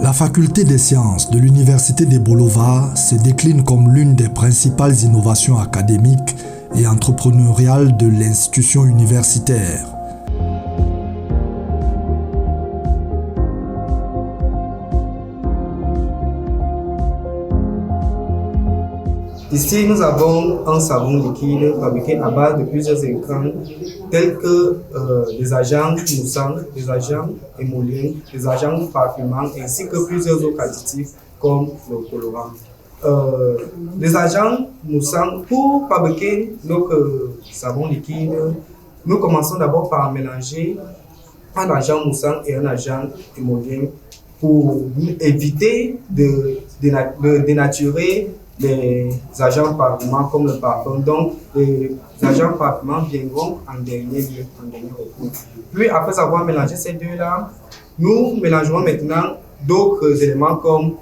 La faculté des sciences de l'Université de Bolova se décline comme l'une des principales innovations académiques et entrepreneuriales de l'institution universitaire. Ici, nous avons un savon liquide fabriqué à base de plusieurs écrans tels que des agents moussants, des agents émollients, des agents parfumants ainsi que plusieurs autres additifs comme le colorant. Les agents moussants, pour fabriquer notre savon liquide, nous commençons d'abord par mélanger un agent moussant et un agent émollient pour éviter de dénaturer les agents parfumants comme le parfum. Donc, les agents parfumants viendront en dernier lieu, en dernier recours. Puis, après avoir mélangé ces deux-là, nous mélangerons maintenant d'autres éléments comme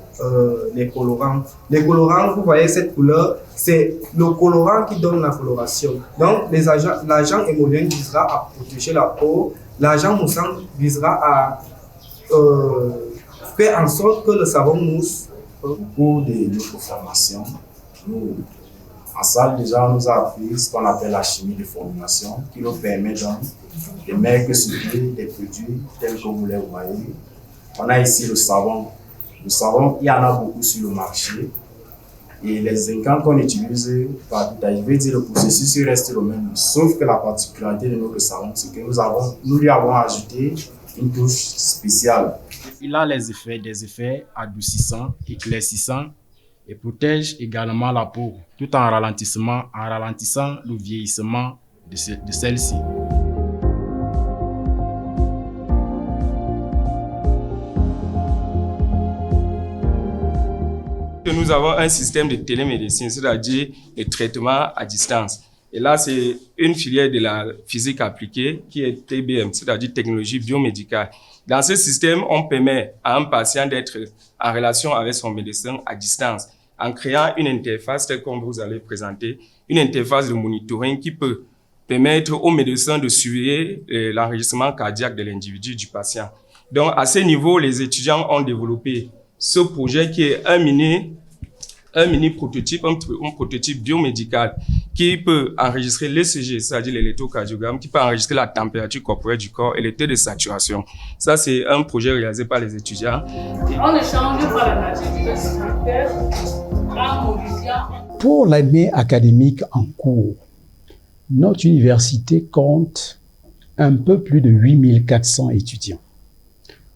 les colorants. Les colorants, vous voyez cette couleur, c'est le colorant qui donne la coloration. Donc, l'agent émollient visera à protéger la peau, l'agent moussant visera à faire en sorte que le savon mousse. Au cours de notre formation, nous, en salle déjà, on nous a appris ce qu'on appelle la chimie de formulation, qui nous permet donc de mettre sur pied des produits tels que vous les voyez. On a ici le savon. Le savon, il y en a beaucoup sur le marché. Et les ingrédients qu'on utilise, je vais dire le processus reste le même. Sauf que la particularité de notre savon, c'est que nous lui avons ajouté une touche spéciale. Il a des effets adoucissants, éclaircissants et protège également la peau, tout en ralentissant le vieillissement de celle-ci. Nous avons un système de télémédecine, c'est-à-dire les traitements à distance. Et là, c'est une filière de la physique appliquée qui est TBM, c'est-à-dire technologie biomédicale. Dans ce système, on permet à un patient d'être en relation avec son médecin à distance en créant une interface telle qu'on vous allez présenter, une interface de monitoring qui peut permettre au médecin de surveiller l'enregistrement cardiaque de l'individu, du patient. Donc, à ce niveau, les étudiants ont développé ce projet qui est un mini prototype, un prototype biomédical qui peut enregistrer l'ECG, c'est-à-dire l'électrocardiogramme, qui peut enregistrer la température corporelle du corps et le taux de saturation. Ça, c'est un projet réalisé par les étudiants. On échange par la nature de Pour l'année académique en cours, notre université compte un peu plus de 8400 étudiants.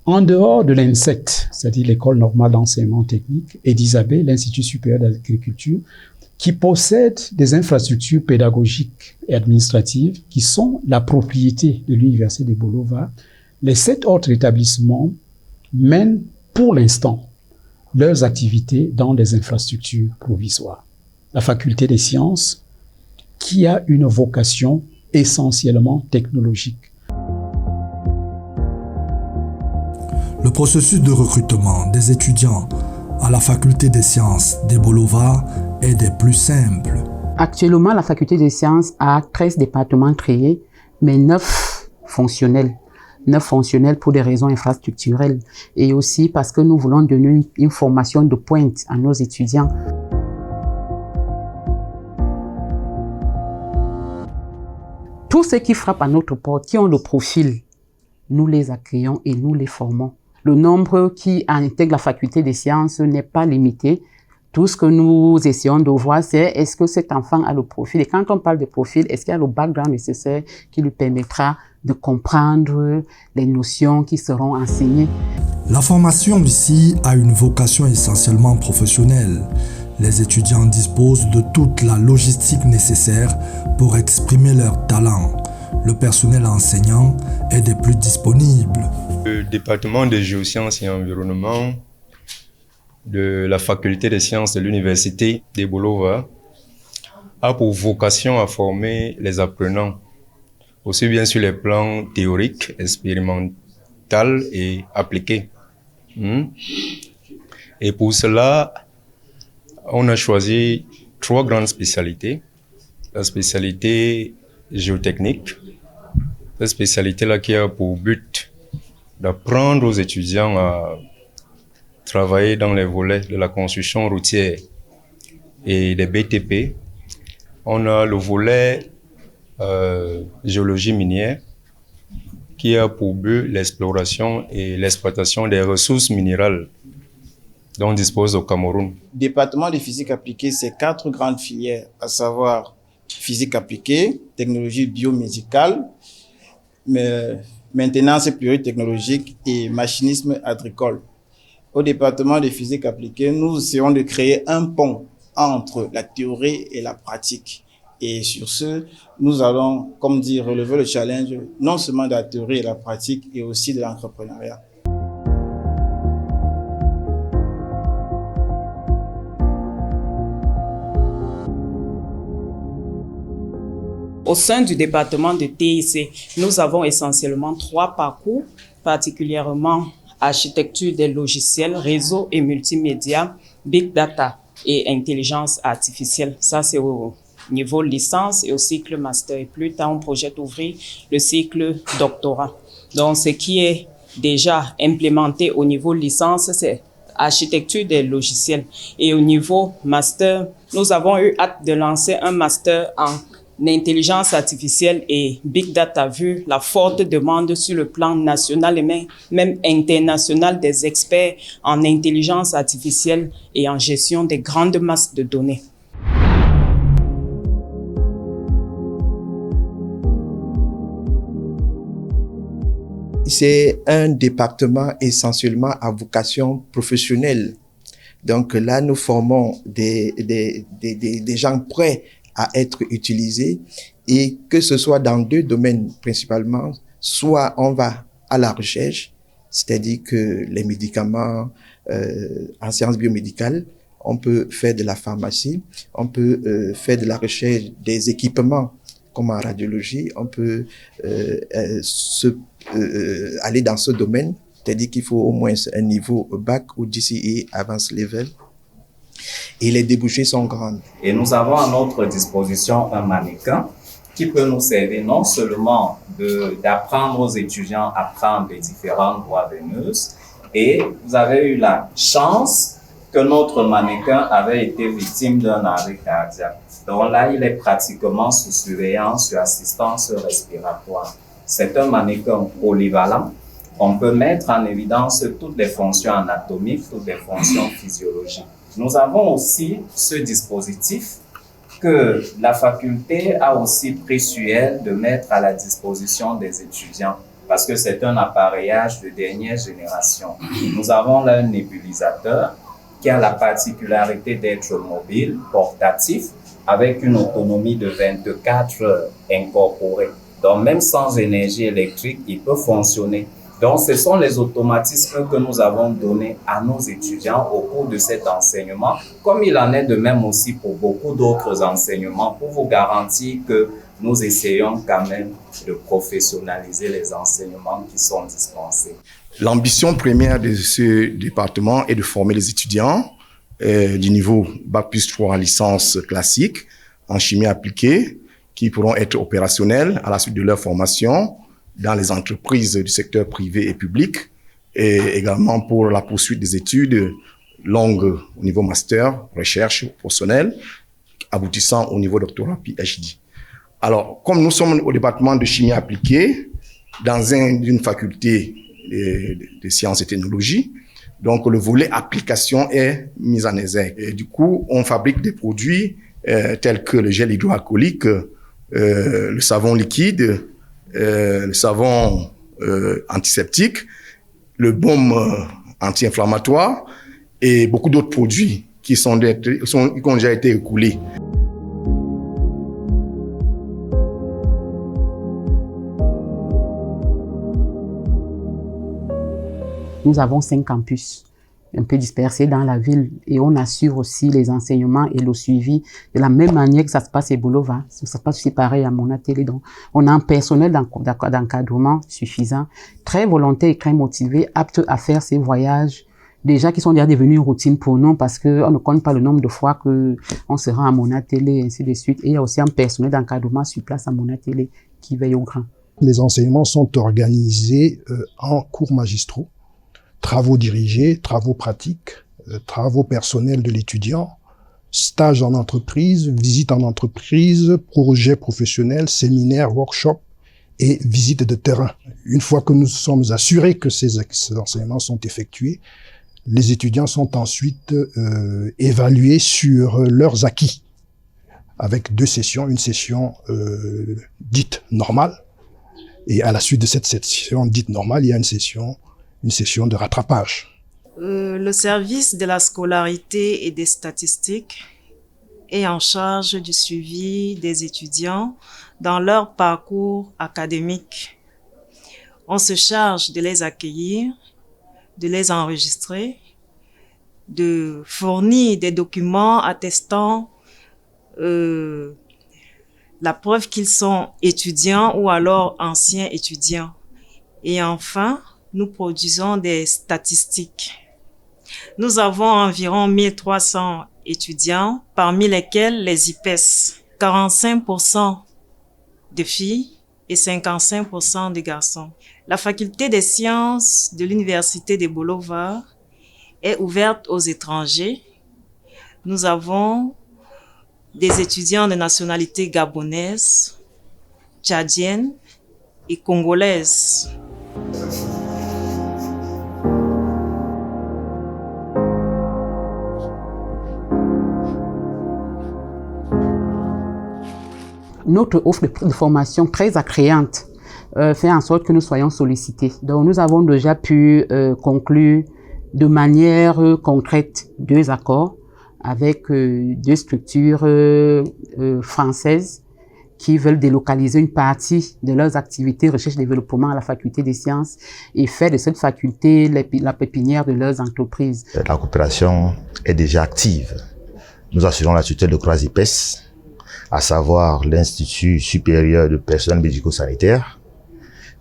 En dehors de l'INSET, c'est-à-dire l'École normale d'enseignement technique, et d'ISABE, l'Institut supérieur d'agriculture, qui possède des infrastructures pédagogiques et administratives qui sont la propriété de l'Université de Bolova, les 7 autres établissements mènent pour l'instant leurs activités dans des infrastructures provisoires. La faculté des sciences, qui a une vocation essentiellement technologique. Le processus de recrutement des étudiants à la faculté des sciences de Bolova est des plus simples. Actuellement, la faculté des sciences a 13 départements créés, mais 9 fonctionnels. 9 fonctionnels pour des raisons infrastructurelles et aussi parce que nous voulons donner une formation de pointe à nos étudiants. Tous ceux qui frappent à notre porte, qui ont le profil, nous les accueillons et nous les formons. Le nombre qui intègre la faculté des sciences n'est pas limité. Tout ce que nous essayons de voir, c'est est-ce que cet enfant a le profil. Et quand on parle de profil, est-ce qu'il y a le background nécessaire qui lui permettra de comprendre les notions qui seront enseignées. La formation ici a une vocation essentiellement professionnelle. Les étudiants disposent de toute la logistique nécessaire pour exprimer leurs talents. Le personnel enseignant est des plus disponibles. Le département de géosciences et environnement de la faculté des sciences de l'université de Bolova a pour vocation à former les apprenants, aussi bien sur les plans théoriques, expérimental et appliqués. Et pour cela, on a choisi 3 grandes spécialités. La spécialité géotechnique, cette spécialité-là qui a pour but d'apprendre aux étudiants travaillé dans les volets de la construction routière et des BTP. On a le volet géologie minière qui a pour but l'exploration et l'exploitation des ressources minérales dont on dispose au Cameroun. Département de physique appliquée, c'est 4 grandes filières, à savoir physique appliquée, technologie biomédicale, maintenance pluriotechnologique et machinisme agricole. Au département de physique appliquée, nous essayons de créer un pont entre la théorie et la pratique. Et sur ce, nous allons, comme dit, relever le challenge non seulement de la théorie et de la pratique, et aussi de l'entrepreneuriat. Au sein du département de TIC, nous avons essentiellement 3 parcours, particulièrement architecture des logiciels, réseau et multimédia, big data et intelligence artificielle. Ça, c'est au niveau licence et au cycle master. Et plus tard, on projette ouvrir le cycle doctorat. Donc, ce qui est déjà implémenté au niveau licence, c'est architecture des logiciels. Et au niveau master, nous avons eu hâte de lancer un master en l'intelligence artificielle et big data, vu la forte demande sur le plan national et même international des experts en intelligence artificielle et en gestion des grandes masses de données. C'est un département essentiellement à vocation professionnelle. Donc là, nous formons des gens prêts à être utilisés, et que ce soit dans 2 domaines principalement. Soit on va à la recherche, c'est-à-dire que les médicaments en sciences biomédicales, on peut faire de la pharmacie, on peut faire de la recherche des équipements comme en radiologie, on peut aller dans ce domaine, c'est-à-dire qu'il faut au moins un niveau bac ou DCE Advanced Level. Et les débouchés sont grands. Et nous avons à notre disposition un mannequin qui peut nous servir non seulement d'apprendre aux étudiants à prendre les différentes voies veineuses, et vous avez eu la chance que notre mannequin avait été victime d'un arrêt cardiaque. Donc là, il est pratiquement sous surveillance, sous assistance respiratoire. C'est un mannequin polyvalent. On peut mettre en évidence toutes les fonctions anatomiques, toutes les fonctions physiologiques. Nous avons aussi ce dispositif que la faculté a aussi pris sur elle de mettre à la disposition des étudiants, parce que c'est un appareillage de dernière génération. Nous avons là un nébulisateur qui a la particularité d'être mobile, portatif, avec une autonomie de 24 heures incorporée. Donc même sans énergie électrique, il peut fonctionner. Donc, ce sont les automatismes que nous avons donnés à nos étudiants au cours de cet enseignement, comme il en est de même aussi pour beaucoup d'autres enseignements, pour vous garantir que nous essayons quand même de professionnaliser les enseignements qui sont dispensés. L'ambition première de ce département est de former les étudiants du niveau Bac+3 licence classique en chimie appliquée, qui pourront être opérationnels à la suite de leur formation dans les entreprises du secteur privé et public, et également pour la poursuite des études longues au niveau master, recherche professionnelle, aboutissant au niveau doctorat PhD. Alors, comme nous sommes au département de chimie appliquée, dans une faculté de sciences et technologies, donc le volet application est mis en exergue. Et du coup, on fabrique des produits tels que le gel hydroalcoolique, le savon liquide, le savon antiseptique, le baume anti-inflammatoire et beaucoup d'autres produits qui ont déjà été écoulés. Nous avons 5 campus un peu dispersés dans la ville et on assure aussi les enseignements et le suivi de la même manière que ça se passe à Bolova. Ça se passe aussi pareil à mon atelier. Donc, on a un personnel d'encadrement suffisant, très volontaire et très motivé, apte à faire ces voyages déjà qui sont déjà devenus une routine pour nous parce que on ne compte pas le nombre de fois que on se rend à mon atelier et ainsi de suite. Et il y a aussi un personnel d'encadrement sur place à mon atelier qui veille au grand. Les enseignements sont organisés en cours magistraux. travaux dirigés, travaux pratiques, travaux personnels de l'étudiant, stages en entreprise, visites en entreprise, projets professionnels, séminaires, workshops et visites de terrain. Une fois que nous sommes assurés que ces enseignements sont effectués, les étudiants sont ensuite évalués sur leurs acquis avec 2 sessions, une session dite normale et à la suite de cette session dite normale, il y a une session de rattrapage. Le service de la scolarité et des statistiques est en charge du suivi des étudiants dans leur parcours académique. On se charge de les accueillir, de les enregistrer, de fournir des documents attestant la preuve qu'ils sont étudiants ou alors anciens étudiants. Et enfin, nous produisons des statistiques. Nous avons environ 1300 étudiants, parmi lesquels les IPES, 45% de filles et 55% de garçons. La faculté des sciences de l'Université de Bolova est ouverte aux étrangers. Nous avons des étudiants de nationalité gabonaise, tchadienne et congolaise. Notre offre de formation très attrayante fait en sorte que nous soyons sollicités. Donc nous avons déjà pu conclure de manière concrète 2 accords avec 2 structures françaises qui veulent délocaliser une partie de leurs activités recherche-développement à la faculté des sciences et faire de cette faculté la pépinière de leurs entreprises. La coopération est déjà active. Nous assurons la tutelle de 3 IPES, à savoir l'Institut supérieur de personnel médico-sanitaire,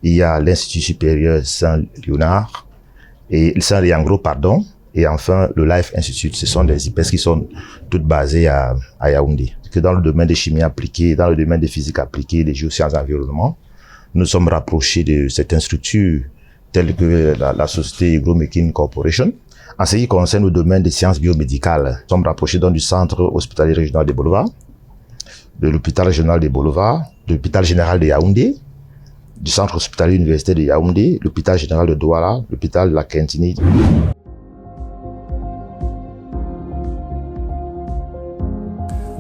il y a l'Institut supérieur Saint-Léonard, et Saint-Léangro, pardon, et enfin le Life Institute. Ce sont des IPES qui sont toutes basées à Yaoundé. Que dans le domaine des chimies appliquées, dans le domaine des physiques appliquées, des géosciences d'environnement, nous sommes rapprochés de certaines structures telles que la société Hygromaking Corporation. En ce qui concerne le domaine des sciences biomédicales, nous sommes rapprochés donc du centre hospitalier régional de Bolova, de l'hôpital régional de Bolova, de l'hôpital général de Yaoundé, du centre hospitalier universitaire de Yaoundé, l'hôpital général de Douala, l'hôpital de la Quintini.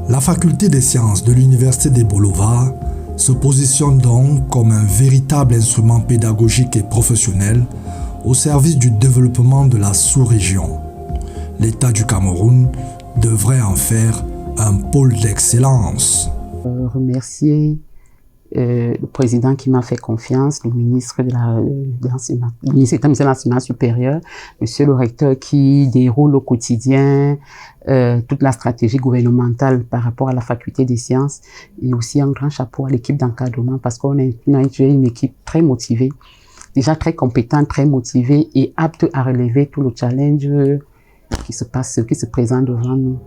La faculté des sciences de l'université de Bolova se positionne donc comme un véritable instrument pédagogique et professionnel au service du développement de la sous-région. L'État du Cameroun devrait en faire un pôle d'excellence. Remercier le président qui m'a fait confiance, le ministre de l'enseignement supérieur, monsieur le recteur qui déroule au quotidien toute la stratégie gouvernementale par rapport à la faculté des sciences, et aussi un grand chapeau à l'équipe d'encadrement parce qu'on a une équipe très motivée, déjà très compétente, très motivée et apte à relever tout le challenge qui se présente devant nous.